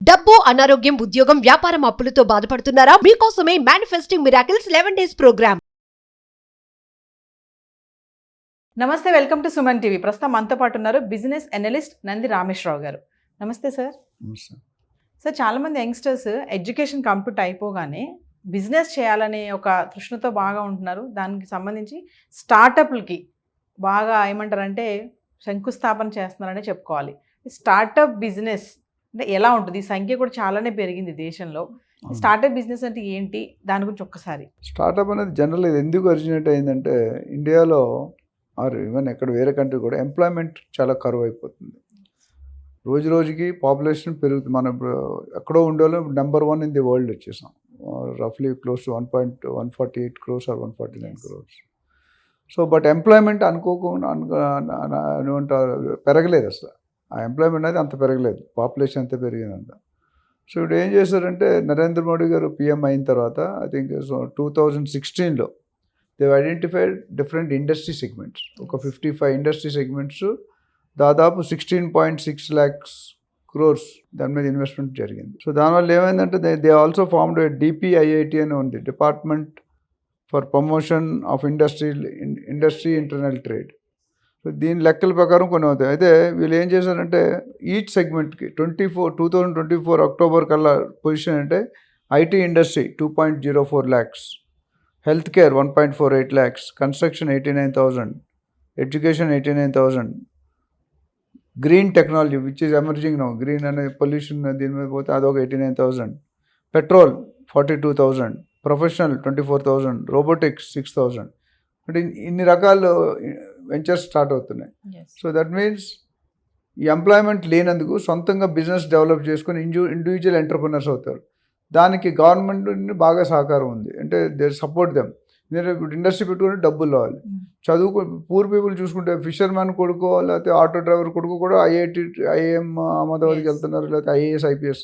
డబ్బు, అనారోగ్యం, ఉద్యోగం, వ్యాపారం అప్పులతో బాధపడుతున్నారా? మీకోసమే మేనిఫెస్టింగ్ మిరాకిల్స్ 11 days ప్రోగ్రామ్. నమస్తే, వెల్కమ్ టు సుమన్ టీవీ. ప్రస్తుతం మనతో పాటు ఉన్నారు బిజినెస్ అనలిస్ట్ నంది రామేశ్వరరావు గారు. నమస్తే సార్. సార్, చాలామంది యంగ్స్టర్స్ ఎడ్యుకేషన్ కంప్లీట్ అయిపోగానే బిజినెస్ చేయాలనే ఒక తృష్ణతో బాగా ఉంటున్నారు. దానికి సంబంధించి స్టార్టప్లకి బాగా ఏమంటారంటే శంకుస్థాపన చేస్తున్నారనే చెప్పుకోవాలి. స్టార్టప్ బిజినెస్ అంటే ఎలా ఉంటుంది? ఈ సంఖ్య కూడా చాలానే పెరిగింది దేశంలో. స్టార్టప్ బిజినెస్ అంటే ఏంటి, దాని గురించి ఒక్కసారి. స్టార్టప్ అనేది జనరల్ ఇది ఎందుకు ఒరిజినేట్ అయిందంటే, ఇండియాలో ఆర్ ఈవెన్ ఎక్కడ వేరే కంట్రీ కూడా ఎంప్లాయ్మెంట్ చాలా కరువు అయిపోతుంది. రోజు రోజుకి పాపులేషన్ పెరుగుతుంది. మనం ఇప్పుడు ఎక్కడో ఉండేవాళ్ళు నెంబర్ 1 ఇన్ ది వరల్డ్ వచ్చేసాం. రఫ్లీ close to 1.148 crores or 149 crores. So but employment అనుకోకుండా పెరగలేదు అసలు. ఆ ఎంప్లాయ్మెంట్ అనేది అంత పెరగలేదు, పాపులేషన్ అంత పెరిగిందంత. సో ఇప్పుడు ఏం చేశారంటే, నరేంద్ర మోడీ గారు పిఎం అయిన తర్వాత ఐ థింక్ 2016లో they identified different industry segments. ఒక 55 ఇండస్ట్రీ సెగ్మెంట్స్, దాదాపు 16.6 lakhs crores దాని మీద ఇన్వెస్ట్మెంట్ జరిగింది. సో దానివల్ల ఏమైందంటే దే ఆల్సో ఫార్మ్డ్ DPIIT అని ఉంది, department for promotion of industry internal trade. So దీని లెక్కల ప్రకారం కొన్ని అవుతాయి. అయితే వీళ్ళు ఏం చేశారంటే ఈచ్ సెగ్మెంట్కి 2024 అక్టోబర్ కల్లా పొజిషన్ అంటే IT industry 2.04 lakhs, health care 1.48 lakhs, construction 89,000, education 89,000, green technology which is emerging now, green అనే పొల్యూషన్ దీని మీద పోతే అదొక 89,000, పెట్రోల్ 42,000, ప్రొఫెషనల్ 24,000, రోబోటిక్స్ 6,000. అంటే ఇన్ని రకాల వెంచర్స్ స్టార్ట్ అవుతున్నాయి. సో దట్ మీన్స్ ఈ ఎంప్లాయ్మెంట్ లేనందుకు సొంతంగా బిజినెస్ డెవలప్ చేసుకొని ఇండివిజువల్ ఎంటర్ప్రినర్స్ అవుతారు. దానికి గవర్నమెంట్ బాగా సహకారం ఉంది. అంటే దే సపోర్ట్ దెమ్. ఇప్పుడు ఇండస్ట్రీ పెట్టుకుంటే డబ్బులు రావాలి. చదువుకు పూర్ పీపుల్ చూసుకుంటే ఫిషర్మ్యాన్ కొడుకో లేకపోతే ఆటో డ్రైవర్ కొడుకు కూడా IIM అహ్మదాబాద్కి వెళ్తున్నారు, లేకపోతే IAS IPS.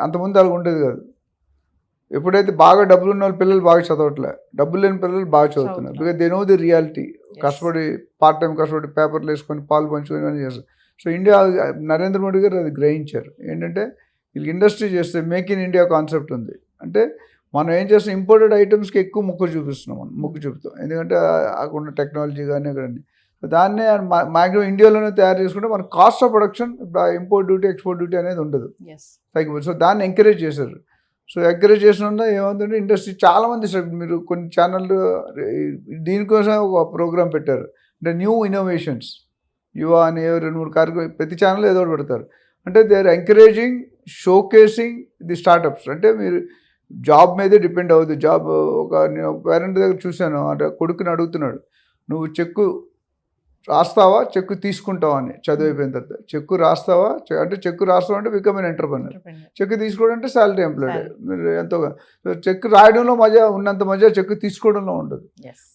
అంతకుముందు అలాగ ఉండేది కాదు. ఎప్పుడైతే బాగా డబ్బులు ఉన్న వాళ్ళ పిల్లలు బాగా చదవట్లే, డబ్బులు లేని పిల్లలు బాగా చదువుతున్నారు. Because they know the reality. కష్టపడి పార్ట్ టైం కష్టపడి పేపర్లు వేసుకొని పాలు పంచుకొని అని చేస్తారు. సో ఇండియా నరేంద్ర మోడీ గారు అది గ్రహించారు. ఏంటంటే వీళ్ళకి ఇండస్ట్రీ చేస్తే మేక్ ఇన్ ఇండియా కాన్సెప్ట్ ఉంది. అంటే మనం ఏం చేస్తాం, ఇంపోర్టెడ్ ఐటమ్స్కి ఎక్కువ మొగ్గు చూపుతాం. ఎందుకంటే అక్కడ టెక్నాలజీ కానీ కానీ దాన్నే మ్యాక్సిమం ఇండియాలోనే తయారు చేసుకుంటే మన cost of production import duty export duty అనేది ఉండదు, తగ్గిపోతుంది. సో దాన్ని ఎంకరేజ్ చేశారు. సో ఎంకరేజ్ చేసిన ఏమవుతుందంటే ఇండస్ట్రీ చాలామంది, మీరు కొన్ని ఛానళ్ళు దీనికోసం ఒక ప్రోగ్రామ్ పెట్టారు, అంటే న్యూ ఇన్నోవేషన్స్ యువ అని 2-3 కార్యక్రమం ప్రతి ఛానల్ ఏదో ఒకటి పెడతారు. అంటే they are encouraging showcasing the startups. అంటే మీరు జాబ్ మీదే డిపెండ్ అవుతుంది. జాబ్ నేను పేరెంట్ దగ్గర చూశాను, అంటే కొడుకుని అడుగుతున్నాడు, నువ్వు చెక్కు రాస్తావా చెక్కు తీసుకుంటావా అని, చదువు అయిపోయిన తర్వాత చెక్కు రాస్తావా అంటే చెక్కు రాస్తావా అంటే బికమ్ ఎన్ ఎంటర్ప్రెన్యూర్, చెక్కు తీసుకోవడం అంటే సాలరీ ఎంప్లాయిడ్. మీరు ఎంతో చెక్కు రాయడంలో మజా ఉన్నంత మజా చెక్కు తీసుకోవడంలో ఉండదు.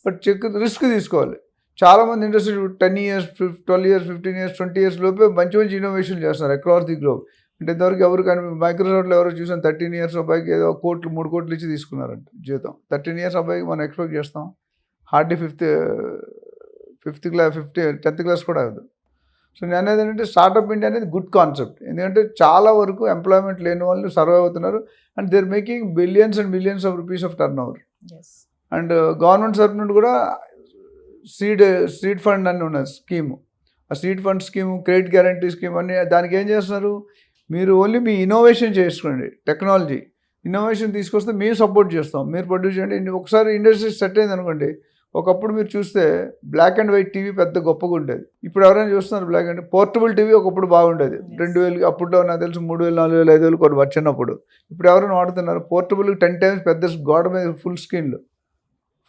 బట్ చెక్కు రిస్క్ తీసుకోవాలి. చాలామంది industry 10 years 12 years 15 years 20 years లోపే మంచి మంచి ఇన్నోవేషన్ చేస్తున్నారు అక్రాస్ ది గ్లోబ్. అంటే ఇంతవరకు ఎవరు కానీ మైక్రోసాఫ్ట్లో ఎవరో చూసాను 13 years అబ్బాయికి ఏదో 3 కోట్లు ఇచ్చి తీసుకున్నారంట జీతం. 13 years అబ్బాయికి మనం ఎక్స్పెక్ట్ చేస్తాం హార్డ్లీ 10th class కూడా అవ్వదు. సో నేను అనేది ఏంటంటే స్టార్టప్ ఇండియా అనేది గుడ్ కాన్సెప్ట్. ఎందుకంటే చాలా వరకు ఎంప్లాయ్మెంట్ లేని వాళ్ళు సర్వే అవుతున్నారు. And they are making billions and billions of rupees of turnover. And government తరఫు నుండి కూడా సీడ్ ఫండ్ అని ఉన్న స్కీము, ఆ seed fund scheme, credit guarantee scheme అన్ని దానికి ఏం చేస్తున్నారు, మీరు ఓన్లీ మీ ఇన్నోవేషన్ చేసుకోండి, టెక్నాలజీ ఇన్నోవేషన్ తీసుకొస్తే మేము సపోర్ట్ చేస్తాం, మీరు ప్రొడ్యూస్ చేయండి. ఒకసారి ఇండస్ట్రీ సెట్ అయింది అనుకోండి, ఒకప్పుడు మీరు చూస్తే బ్లాక్ అండ్ వైట్ టీవీ పెద్ద గొప్పగా ఉండేది. ఇప్పుడు ఎవరైనా చూస్తున్నారు బ్లాక్ అండ్ పోర్టబుల్ టీవీ ఒకప్పుడు బాగుండేది. 2000 అప్పుడు నాకు తెలుసు 3,000 4,000 5,000 కొన్ని వచ్చినప్పుడు. ఇప్పుడు ఎవరైనా వాడుతున్నారు పోర్టబుల్ 10 times పెద్ద గోడ మీద ఫుల్ స్క్రీన్లు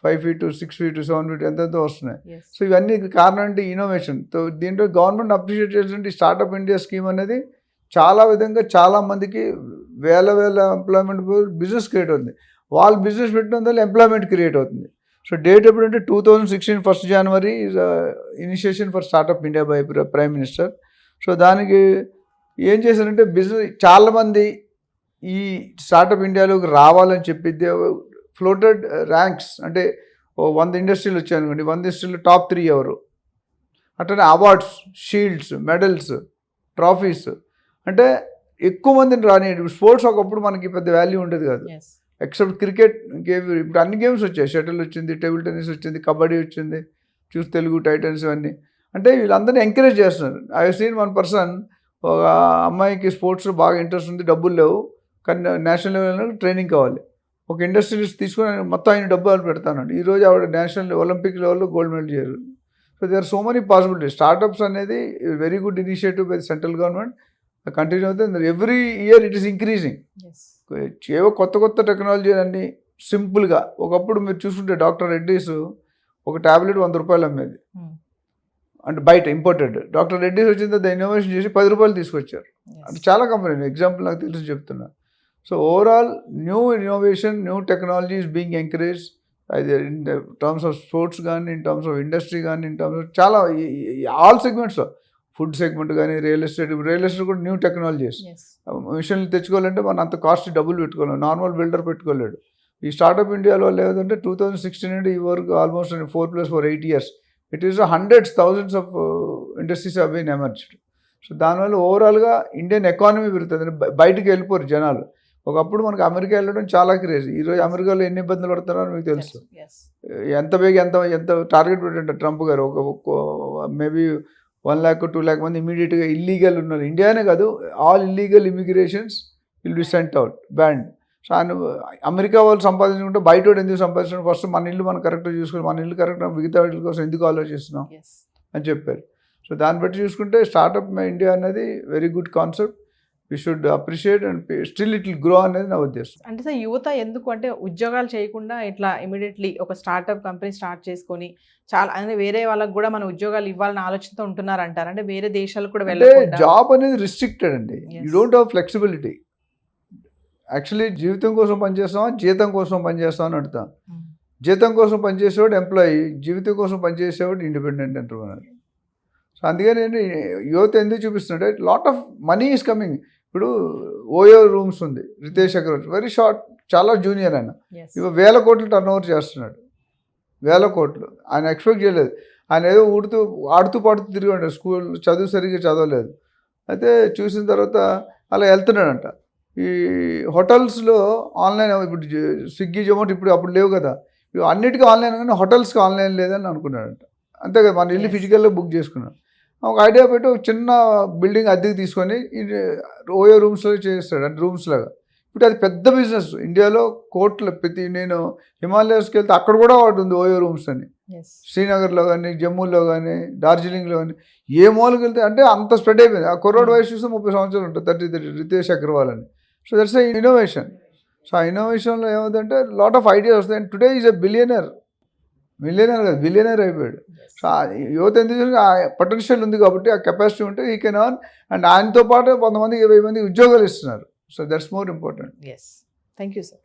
5 feet 6 feet 7 feet ఎంతెంతో వస్తున్నాయి. సో ఇవన్నీ కారణం అంటే ఇన్నోవేషన్. సో దీంట్లో గవర్నమెంట్ అప్రిషియేట్ చేసినట్టు ఈ స్టార్టప్ ఇండియా స్కీమ్ అనేది చాలా విధంగా చాలామందికి వేల ఎంప్లాయ్మెంట్ బిజినెస్ క్రియేట్ అవుతుంది. వాళ్ళు బిజినెస్ పెట్టడం వల్ల ఎంప్లాయ్మెంట్ క్రియేట్ అవుతుంది. సో డేట్ ఎప్పుడంటే 2016 1st January is initiation for startup India by prime minister. So దానికి ఏం చేశారంటే బిజినెస్ చాలామంది ఈ స్టార్టప్ ఇండియాలోకి రావాలని చెప్పి ఫ్లోటెడ్ ర్యాంక్స్. అంటే 100 ఇండస్ట్రీలు వచ్చాయనుకోండి, 100 ఇండస్ట్రీలు టాప్ 3 ఎవరు, అట్లనే అవార్డ్స్, షీల్డ్స్, మెడల్స్, ట్రాఫీస్. అంటే ఎక్కువ మందిని రానియండి. స్పోర్ట్స్ ఒకప్పుడు మనకి పెద్ద వాల్యూ ఉండేది కాదు, ఎస్ ఎక్సెప్ట్ క్రికెట్ గేమ్. ఇప్పుడు అన్ని గేమ్స్ వచ్చాయి, షటిల్ వచ్చింది, టేబుల్ టెన్నిస్ వచ్చింది, కబడ్డీ వచ్చింది, చూసి తెలుగు టైటన్స్ ఇవన్నీ. అంటే వీళ్ళందరినీ ఎంకరేజ్ చేస్తున్నారు. ఐ సీన్ వన్ పర్సన్, ఒక అమ్మాయికి స్పోర్ట్స్లో బాగా ఇంట్రెస్ట్ ఉంది, డబ్బులు లేవు, కానీ నేషనల్ లెవెల్లో ట్రైనింగ్ కావాలి. ఒక ఇండస్ట్రియలిస్ట్ తీసుకొని ఆయన మొత్తం ఆయన డబ్బులు పెడతానండి. ఈరోజు ఆవిడ నేషనల్ ఒలింపిక్ లెవెల్లో గోల్డ్ మెడల్ చేయరు. So they are so many possibilities. Startups అనేది very good initiative by central government, continue అవుతుంది. Every year it is increasing. Yes ఏవో కొత్త కొత్త టెక్నాలజీ అన్నీ సింపుల్గా. ఒకప్పుడు మీరు చూసుకుంటే డాక్టర్ రెడ్డీస్ ఒక ట్యాబ్లెట్ 100 రూపాయలు అమ్మేది, అంటే బయట ఇంపోర్టెడ్. డాక్టర్ రెడ్డీస్ వచ్చిన తర్వాత ఇన్నోవేషన్ చేసి 10 రూపాయలు తీసుకొచ్చారు. అంటే చాలా కంపెనీలు, ఎగ్జాంపుల్ నాకు తెలిసి చెప్తున్నా. So overall new innovation, new technology is being encourage అది ఇన్ టర్మ్స్ ఆఫ్ స్పోర్ట్స్ కానీ, ఇన్ టర్మ్స్ ఆఫ్ ఇండస్ట్రీ కానీ, ఇన్ టర్మ్స్ ఆఫ్ చాలా ఆల్ సెగ్మెంట్స్లో, ఫుడ్ సెగ్మెంట్ కానీ, రియల్ ఎస్టేట్ కూడా న్యూ టెక్నాలజీస్. మిషన్లు తెచ్చుకోవాలంటే మనం అంత కాస్ట్ డబ్బులు పెట్టుకోలేము, నార్మల్ బిల్డర్ పెట్టుకోలేడు. ఈ స్టార్టప్ ఇండియాలో లేదంటే 2016 నుండి ఈ వరకు almost 4+4 8 years it is hundreds thousands of industries have been emerged. So దానివల్ల ఓవరాల్గా ఇండియన్ ఎకానమీ పెరుగుతుంది. బయటికి వెళ్ళిపోరు జనాలు. ఒకప్పుడు మనకు అమెరికా వెళ్ళడం చాలా క్రేజ్. ఈరోజు అమెరికాలో ఎన్ని ఇబ్బందులు పడుతున్నారో మీకు తెలుసు. ఎంత ఎంత టార్గెట్ పెట్టండి ట్రంప్ గారు. ఒక మేబీ 1 lakh 2 lakh మంది ఇమీడియట్గా ఇల్లీగల్ ఉన్నారు. ఇండియానే కాదు, all illegal immigrations will be sent out, band. So ఆయన అమెరికా వాళ్ళు సంపాదించుకుంటే బయట వాడు ఎందుకు సంపాదించడం, ఫస్ట్ మన ఇల్లు మనం కరెక్ట్గా చూసుకొని, మన ఇల్లు కరెక్ట్గా మిగతా వాటి కోసం ఎందుకు ఆలోచిస్తున్నాం అని చెప్పారు. సో దాన్ని బట్టి చూసుకుంటే స్టార్టప్ ఇండియా అనేది very good concept. We should appreciate and still it will grow అనేది నా ఉద్దేశం. అంటే సార్ యువత ఎందుకు అంటే ఉద్యోగాలు చేయకుండా ఇట్లా ఇమీడియట్లీ ఒక స్టార్టప్ కంపెనీ స్టార్ట్ చేసుకొని చాలా అంటే వేరే వాళ్ళకి కూడా మన ఉద్యోగాలు ఇవ్వాలని ఆలోచనతో ఉంటున్నారు అంటారు. అంటే వేరే దేశాలకు కూడా అంటే వెళ్ళకుండా జాబ్ అనేది రిస్ట్రిక్టెడ్ అండి. You don't have flexibility. Actually జీవితం కోసం పనిచేస్తామా, జీతం కోసం పనిచేస్తాం అని అడుగుతాం. జీతం కోసం పనిచేసేవాడు ఎంప్లాయీ, జీవితం కోసం పనిచేసేవాడు ఇండిపెండెంట్ ఎంటర్ప్రెన్యూర్. సో అందుకని యువత ఎందుకు చూపిస్తుంటే lot of money is coming. ఇప్పుడు ఓయో రూమ్స్ ఉంది, రితేష్ అగర్వాల్ వెరీ షార్ట్, చాలా జూనియర్ ఆయన, ఇవి 1000 కోట్లు టర్న్ ఓవర్ చేస్తున్నాడు. 1000 కోట్లు ఆయన ఎక్స్పెక్ట్ చేయలేదు. ఆయన ఏదో ఆడుతూ పాడుతూ తిరిగి ఉంటాడు, స్కూల్ చదువు సరిగ్గా చదవలేదు. అయితే చూసిన తర్వాత అలా వెళ్తున్నాడంట. ఈ హోటల్స్లో ఆన్లైన్, ఇప్పుడు స్విగ్గీ జొమాటో ఇప్పుడు అప్పుడు లేవు కదా, ఇప్పుడు అన్నిటికీ ఆన్లైన్, కానీ హోటల్స్కి ఆన్లైన్ లేదని అనుకున్నాడంట. అంతే కదా, మన ఇల్లు ఫిజికల్గా బుక్ చేసుకున్నాడు. ఒక ఐడియా పెట్టి ఒక చిన్న బిల్డింగ్ అద్దెకి తీసుకొని ఓయో రూమ్స్లో చేస్తాడు, అంటే రూమ్స్ లాగా. ఇప్పుడు అది పెద్ద బిజినెస్ ఇండియాలో, కోట్ల ప్రతి. నేను హిమాలయస్కి వెళ్తే అక్కడ కూడా ఒకటి ఉంది ఓయో రూమ్స్ అని, శ్రీనగర్లో కానీ, జమ్మూలో కానీ, డార్జిలింగ్లో కానీ, ఏ మూలకి వెళ్తే అంటే అంత స్ప్రెడ్ అయిపోయింది. ఆ కుర్రోడ్ వయసు చూస్తే 30 సంవత్సరాలు ఉంటుంది, 30 రితేష్ అగర్వాల్ అని. So that's a innovation. So ఆ ఇన్నోవేషన్లో ఏమవుతుందంటే లాట్ ఆఫ్ ఐడియాస్ వస్తాయి. And today is a millionaire కాదు, బిలియనర్ అయిపోయాడు. సో యువత ఎందుకు ఆ పొటెన్షియల్ ఉంది కాబట్టి, ఆ కెపాసిటీ ఉంటే ఈ కెన్ ఎర్న్. అండ్ ఆయనతో పాటు కొంతమంది 20 మంది ఉద్యోగాలు ఇస్తున్నారు. So that's more important. Yes thank you sir.